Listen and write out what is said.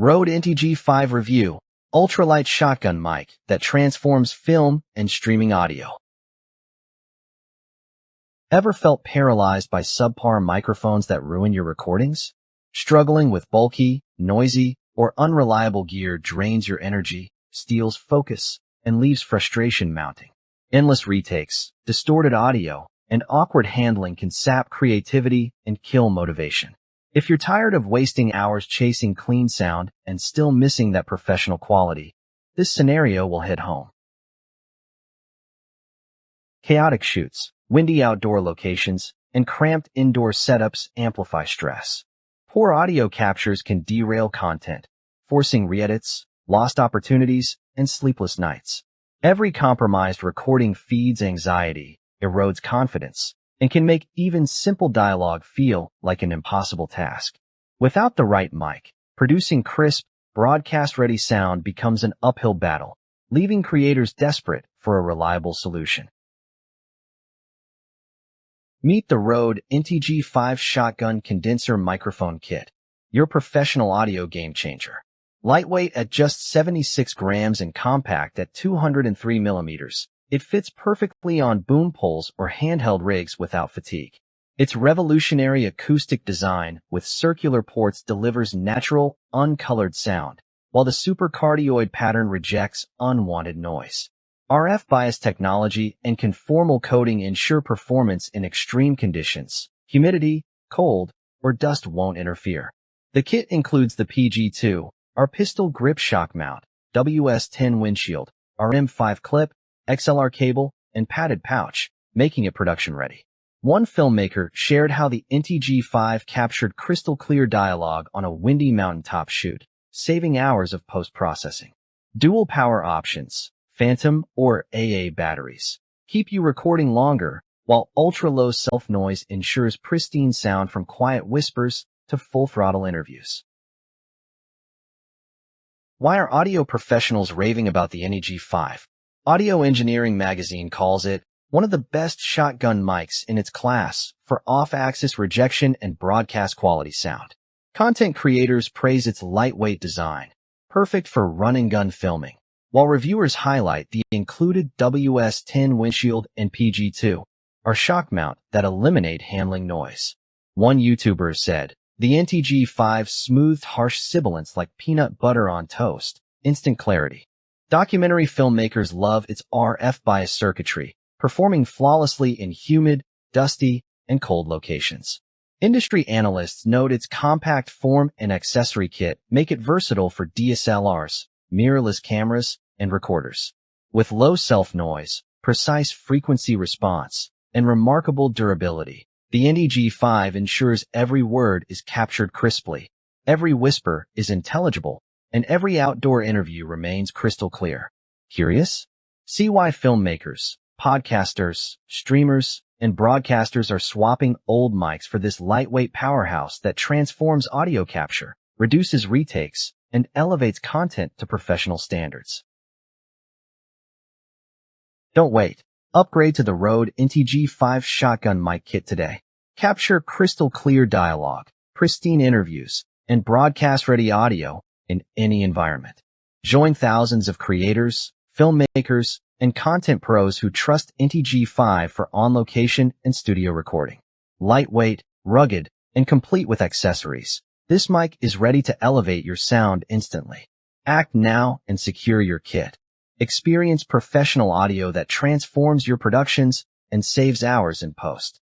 Rode NTG5 Review, ultralight shotgun mic that transforms film and streaming audio. Ever felt paralyzed by subpar microphones that ruin your recordings? Struggling with bulky, noisy, or unreliable gear drains your energy, steals focus, and leaves frustration mounting. Endless retakes, distorted audio, and awkward handling can sap creativity and kill motivation. If you're tired of wasting hours chasing clean sound and still missing that professional quality, this scenario will hit home. Chaotic shoots, windy outdoor locations, and cramped indoor setups amplify stress. Poor audio captures can derail content, forcing re-edits, lost opportunities, and sleepless nights. Every compromised recording feeds anxiety, erodes confidence, and can make even simple dialogue feel like an impossible task. Without the right mic, producing crisp, broadcast-ready sound becomes an uphill battle, leaving creators desperate for a reliable solution. Meet the Rode NTG5 Shotgun Condenser Microphone Kit, your professional audio game changer. Lightweight at just 76 grams and compact at 203 millimeters, it fits perfectly on boom poles or handheld rigs without fatigue. Its revolutionary acoustic design with circular ports delivers natural, uncolored sound, while the supercardioid pattern rejects unwanted noise. RF bias technology and conformal coating ensure performance in extreme conditions. Humidity, cold, or dust won't interfere. The kit includes the PG2, our pistol grip shock mount, WS10 windshield, RM5 clip, XLR cable, and padded pouch, making it production ready. One filmmaker shared how the NTG5 captured crystal clear dialogue on a windy mountaintop shoot, saving hours of post-processing. Dual power options, phantom or AA batteries, keep you recording longer, while ultra-low self-noise ensures pristine sound from quiet whispers to full-throttle interviews. Why are audio professionals raving about the NTG5? Audio Engineering magazine calls it one of the best shotgun mics in its class for off-axis rejection and broadcast quality sound. Content creators praise its lightweight design, perfect for run-and-gun filming, while reviewers highlight the included WS10 windshield and PG2, our shock mount that eliminate handling noise. One YouTuber said, "The NTG5 smoothed harsh sibilance like peanut butter on toast, instant clarity." Documentary filmmakers love its RF bias circuitry, performing flawlessly in humid, dusty, and cold locations. Industry analysts note its compact form and accessory kit make it versatile for DSLRs, mirrorless cameras, and recorders. With low self-noise, precise frequency response, and remarkable durability, the NTG5 ensures every word is captured crisply, every whisper is intelligible, and every outdoor interview remains crystal clear. Curious? See why filmmakers, podcasters, streamers, and broadcasters are swapping old mics for this lightweight powerhouse that transforms audio capture, reduces retakes, and elevates content to professional standards. Don't wait. Upgrade to the Rode NTG5 Shotgun Mic Kit today. Capture crystal clear dialogue, pristine interviews, and broadcast-ready audio in any environment. Join thousands of creators, filmmakers, and content pros who trust NTG5 for on-location and studio recording. Lightweight, rugged, and complete with accessories, this mic is ready to elevate your sound instantly. Act now and secure your kit. Experience professional audio that transforms your productions and saves hours in post.